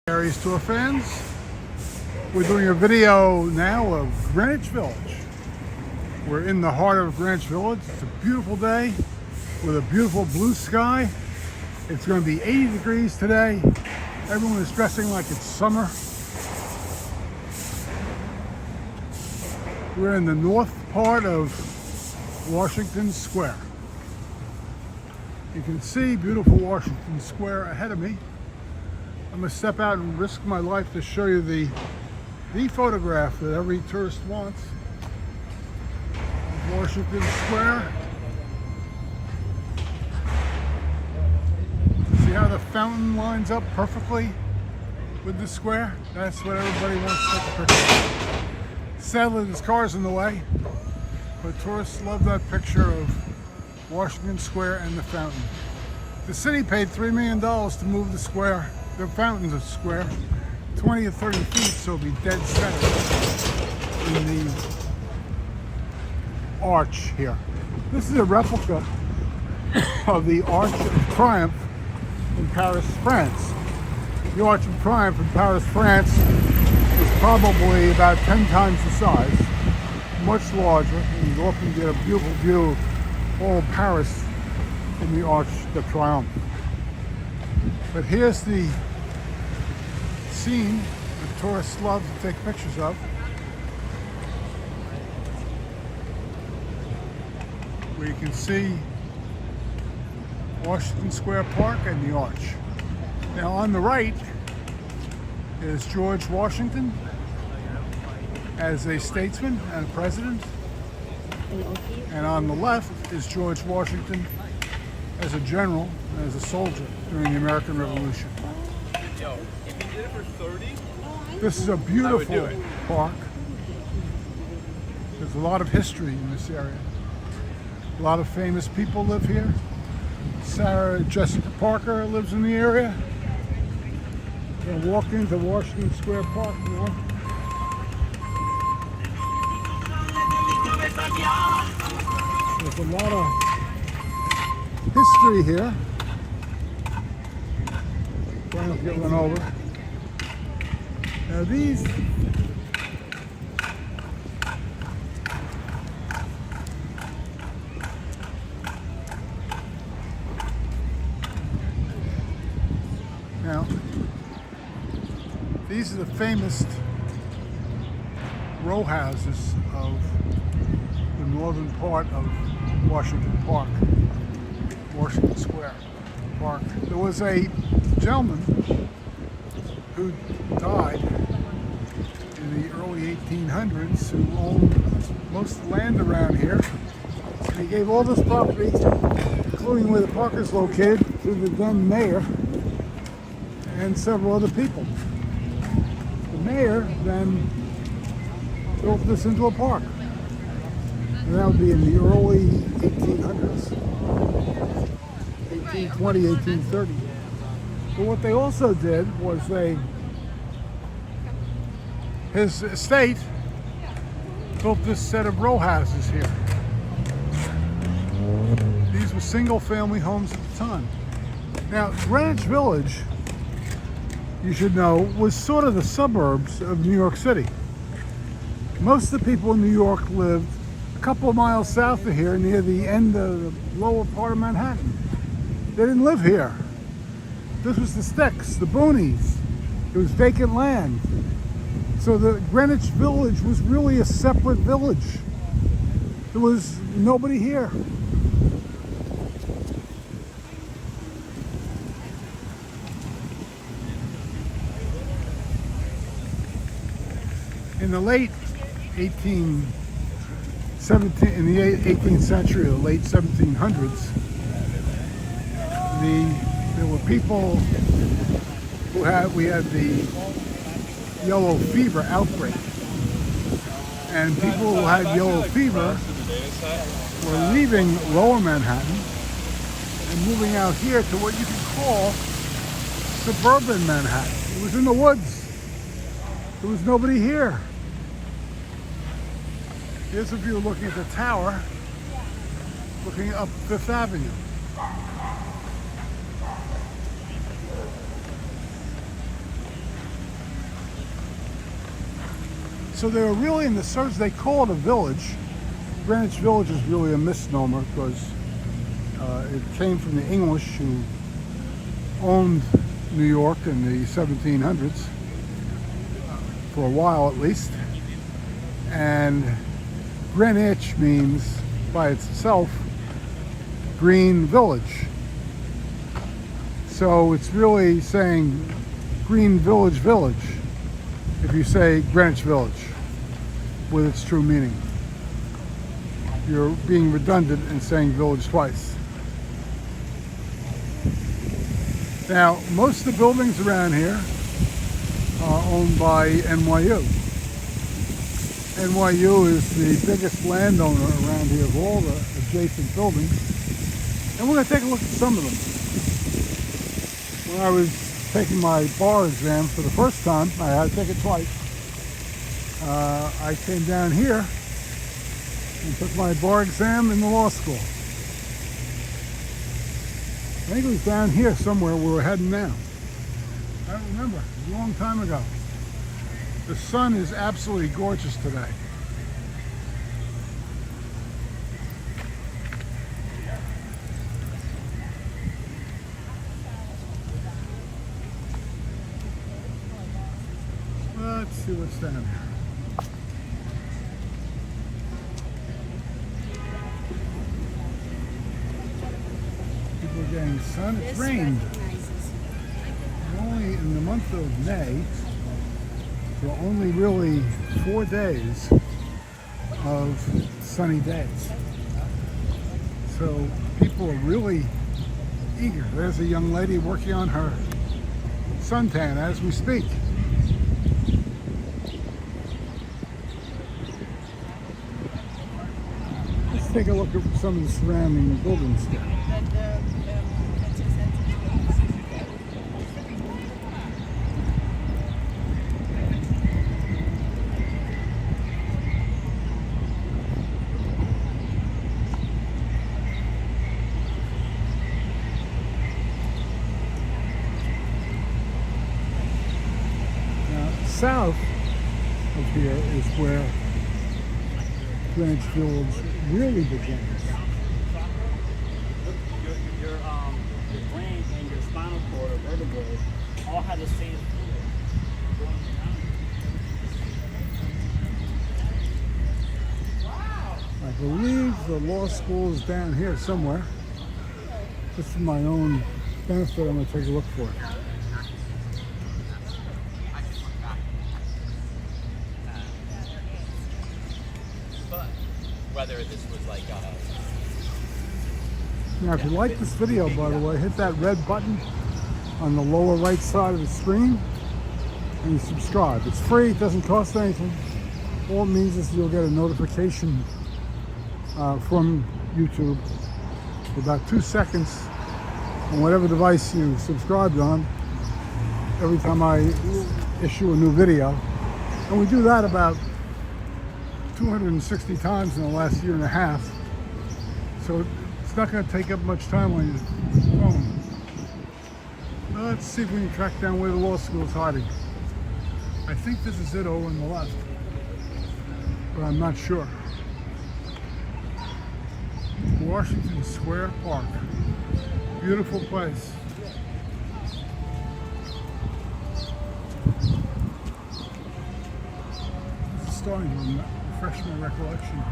Aries Tour fans, we're doing a video now of Greenwich Village. We're in the heart of Greenwich Village. It's a beautiful day with a beautiful blue sky. It's going to be 80 degrees today. Everyone is dressing like it's summer. We're in the north part of Washington Square. You can see beautiful Washington Square ahead of me. I'm going to step out and risk my life to show you the photograph that every tourist wants of Washington Square. See how the fountain lines up perfectly with the square? That's what everybody wants to take a picture of. Sadly, there's cars in the way, but tourists love that picture of Washington Square and the fountain. The city paid $3 million to move the square, the fountain's a square, 20 or 30 feet, so it'll be dead center in the arch here. This is a replica of the Arch of Triumph in Paris, France. The Arch of Triumph in Paris, France is probably about 10 times the size, much larger, and you often get a beautiful view of all of Paris in the Arch of Triumph. But here's the scene that tourists love to take pictures of, where you can see Washington Square Park and the Arch. Now on the right is George Washington as a statesman and a president, and on the left is George Washington as a general and as a soldier during the American Revolution. This is a beautiful park. There's a lot of history in this area. A lot of famous people live here. Sarah Jessica Parker lives in the area. We're going to walk into Washington Square Park now. There's a lot of history here. Trying to get run over. Now these are the famous row houses of the northern part of Washington Park, Washington Square Park. There was a gentleman who died in the early 1800s who owned most of the land around here. And he gave all this property, including where the park is located, to the then mayor and several other people. The mayor then built this into a park. And that would be in the early 1800s, 1820, 1830. But what they also did was his estate built this set of row houses here. These were single family homes at the time. Now, Greenwich Village, you should know, was sort of the suburbs of New York City. Most of the people in New York lived a couple of miles south of here, near the end of the lower part of Manhattan. They didn't live here. This was the sticks, the boonies. It was vacant land. So the Greenwich Village was really a separate village. There was nobody here. In the late 18th century, or late 1700s, there were people we had the yellow fever outbreak, and people who had yellow fever were leaving lower Manhattan and moving out here to what you could call suburban Manhattan. It was in the woods. There was nobody here. Here's a view looking at the tower, looking up Fifth Avenue. So they were really in the search. They call it a village. Greenwich Village is really a misnomer because it came from the English who owned New York in the 1700s, for a while at least. And Greenwich means by itself green village. So it's really saying Green Village Village if you say Greenwich Village with its true meaning. You're being redundant and saying village twice. Now, most of the buildings around here are owned by NYU. NYU is the biggest landowner around here of all the adjacent buildings. And we're going to take a look at some of them. When I was taking my bar exam for the first time, I had to take it twice. I came down here and took my bar exam in the law school. I think it was down here somewhere where we're heading now. I don't remember. It was a long time ago. The sun is absolutely gorgeous today. Let's see what's down here. People are getting sun. It's rained. Only in the month of May, there are only really 4 days of sunny days. So people are really eager. There's a young lady working on her suntan as we speak. Let's take a look at some of the surrounding buildings here. South of here is where Greenwich Village really begins. Your brain and your spinal cord or vertebrae all have the same fluid. I believe the law school is down here somewhere. Just for my own benefit, I'm going to take a look for it. Whether this was like Now, if you like this video, by the way, hit that red button on the lower right side of the screen and you subscribe. It's free, it doesn't cost anything. All it means is you'll get a notification from YouTube for about 2 seconds on whatever device you subscribed on every time I issue a new video. And we do that about 260 times in the last year and a half. So it's not going to take up much time on your phone. Well, let's see if we can track down where the law school is hiding. I think this is it over on the left, but I'm not sure. Washington Square Park. Beautiful place. This is starting to refresh my recollection here.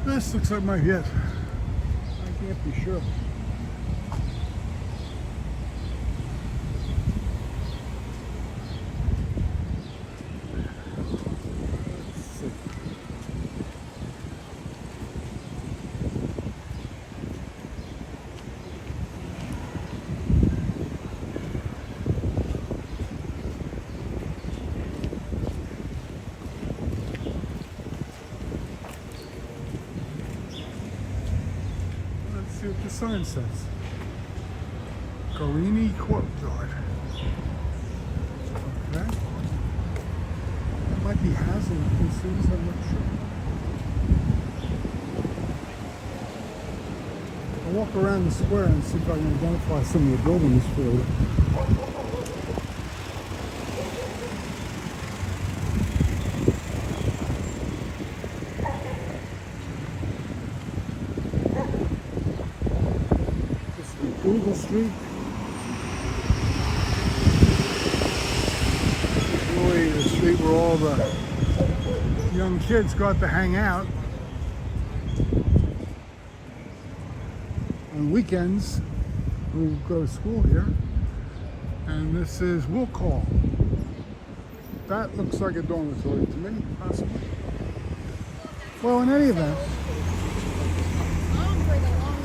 This looks like my hit. I can't be sure. See what the sign says. Carini Courtyard. Okay. That might be Hazelwood Concerns, I'm not sure. I'll walk around the square and see if I can identify some of the buildings for you. Street. It's really the street where all the young kids got to hang out. On weekends, we go to school here. And this is Will Call. That looks like a dormitory to me, possibly. Well, in any event,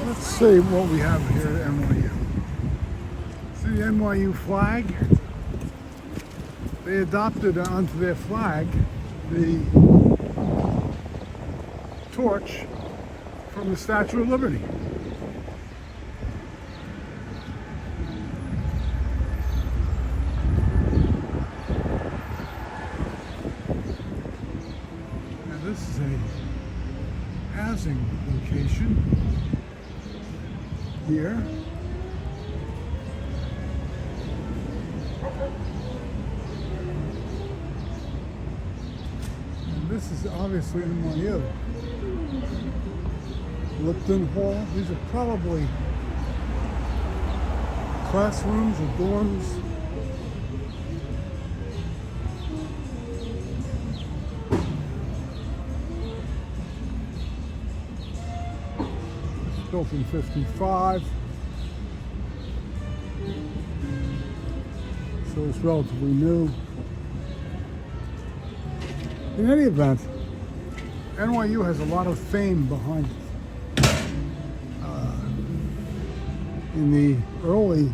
let's see what we have here at NYU. See the NYU flag? They adopted onto their flag the torch from the Statue of Liberty. This is a housing location here. And this is obviously NYU. Lipton Hall. These are probably classrooms or dorms. Built in 55, so it's relatively new. In any event, NYU has a lot of fame behind it. In the early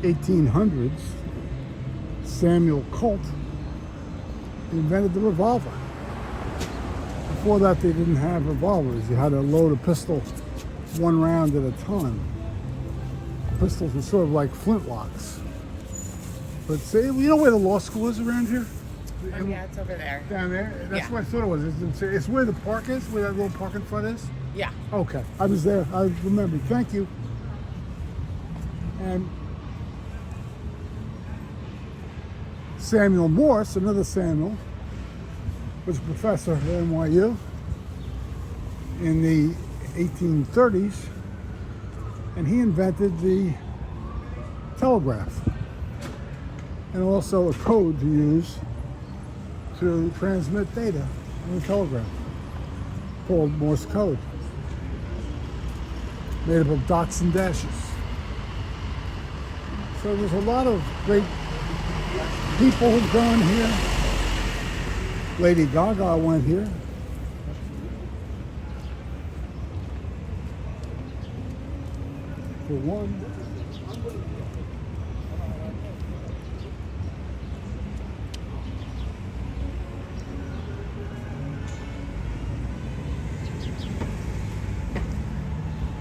1800s, Samuel Colt invented the revolver. Before that, they didn't have revolvers. You had to load a pistol one round at a time. Pistols were sort of like flintlocks. But say, you know where the law school is around here? Oh, yeah, it's over there. Down there? That's Yeah. what I thought it was. It's where the park is, where that little park in front is? Yeah. Okay, I was there. I remember. Thank you. And Samuel Morse, another Samuel, was a professor at NYU in the 1830s, and he invented the telegraph and also a code to use to transmit data on the telegraph called Morse code, made up of dots and dashes. So there's a lot of great people who've gone here. Lady Gaga went here. For one.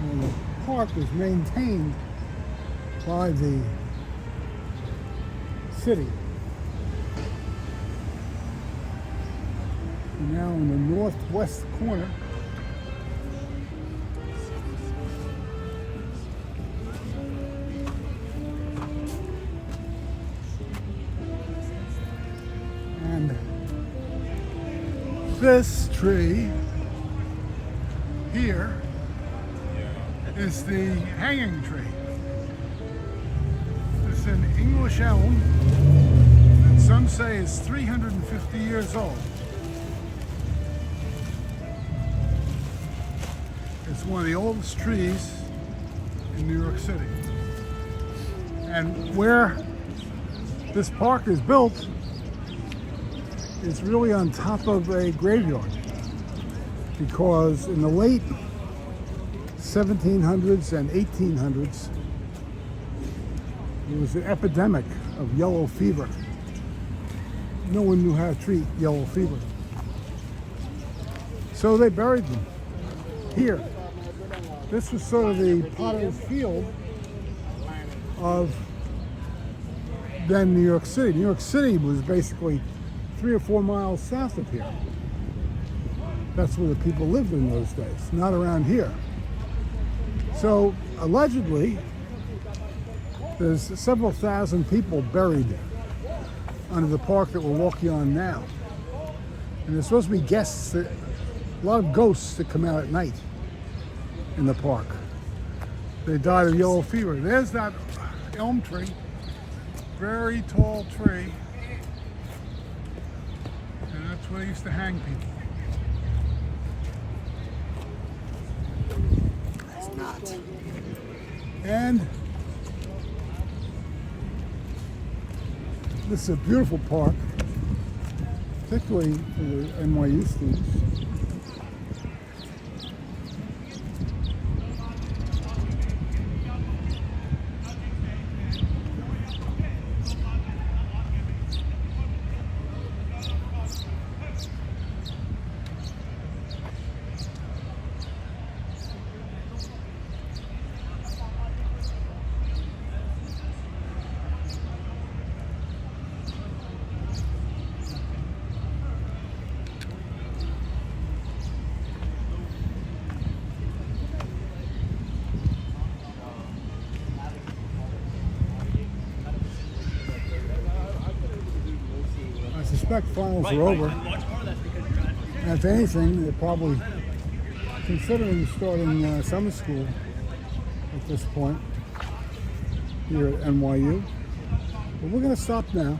And the park is maintained by the city. We're now in the northwest corner. And this tree here is the hanging tree. It's an English elm that some say is 350 years old. It's one of the oldest trees in New York City. And where this park is built, it's really on top of a graveyard, because in the late 1700s and 1800s, there was an epidemic of yellow fever. No one knew how to treat yellow fever. So they buried them here. This was sort of the potter's field of then New York City. New York City was basically 3 or 4 miles south of here. That's where the people lived in those days, not around here. So allegedly, there's several thousand people buried under the park that we're walking on now. And there's supposed to be guests, a lot of ghosts that come out at night in the park. They died of yellow fever. There's that elm tree. Very tall tree. And that's where they used to hang people. It's not. And this is a beautiful park, particularly for the NYU students. I suspect finals are over. And if anything, they're probably considering starting summer school at this point here at NYU. But we're going to stop now.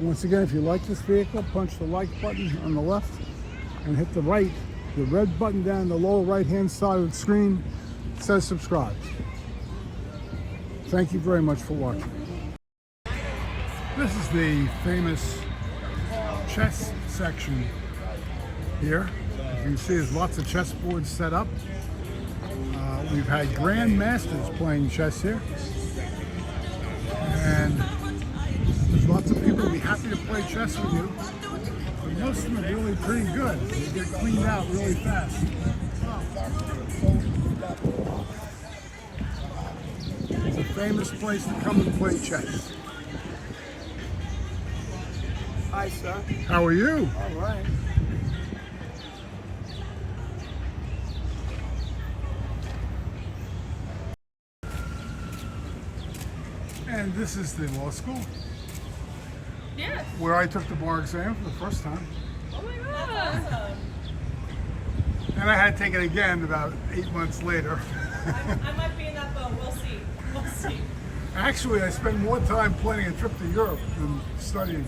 Once again, if you like this vehicle, punch the like button on the left and hit the red button down the lower right-hand side of the screen. It says subscribe. Thank you very much for watching. This is the famous chess section here. As you can see, there's lots of chessboards set up. We've had grandmasters playing chess here. And there's lots of people who'll be happy to play chess with you. But most of them are really pretty good. They get cleaned out really fast. It's a famous place to come and play chess. Hi, sir. How are you? All right. And this is the law school Yes. where I took the bar exam for the first time. Oh my god. And I had to take it again about 8 months later. I might be in that boat. We'll see. We'll see. Actually, I spent more time planning a trip to Europe than studying.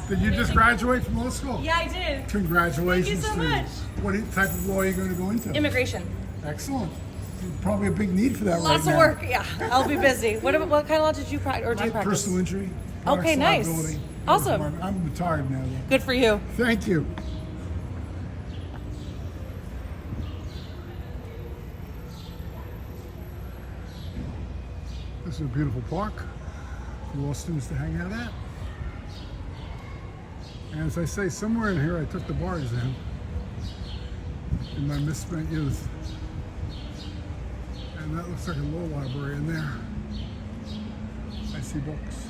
Did you just graduate from law school? Yeah, I did. Congratulations Thank you so to much. you. What type of law are you going to go into? Immigration. Excellent. Probably a big need for that Lots right of now. work. Yeah, I'll be busy. What kind of law did you practice? Or do you practice? Personal injury. Okay, products nice. liability. Awesome. I'm retired now, though. Good for you. Thank you. This is a beautiful park for law students to hang out at. And as I say, somewhere in here I took the bar exam in my misspent youth. And that looks like a law library in there. I see books.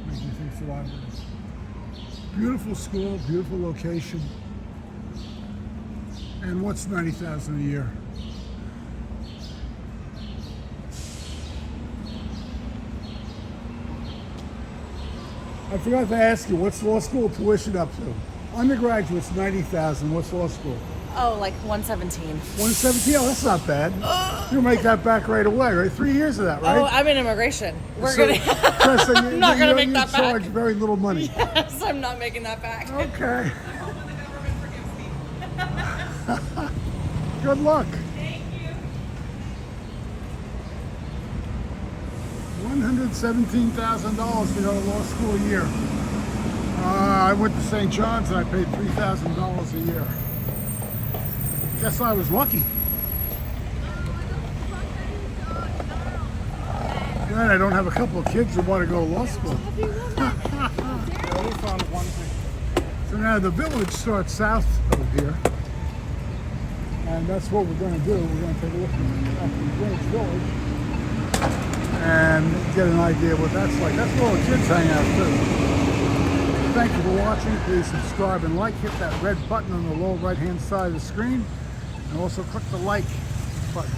Makes me think it's a library. Beautiful school, beautiful location. And what's $90,000 a year? I forgot to ask you, what's law school tuition up to? Undergraduate's $90,000. What's law school? Oh, like 117. 117. Oh, that's not bad. You'll make that back right away, right? 3 years of that, right? Oh, I'm in immigration. We're So, gonna. Kristen, I'm not gonna make that back. charge very little money. Yes, I'm not making that back. Okay. Good luck. Thank you. $117,000 to go to law school a year. I went to St. John's and I paid $3,000 a year. Guess I was lucky. And I don't have a couple of kids who want to go to law school. So now the village starts south of here. And that's what we're going to do. We're going to take a look at the Greenwich Village and get an idea of what that's like. That's where all the kids hang out too. Thank you for watching. Please subscribe and like. Hit that red button on the lower right hand side of the screen. And also click the like button.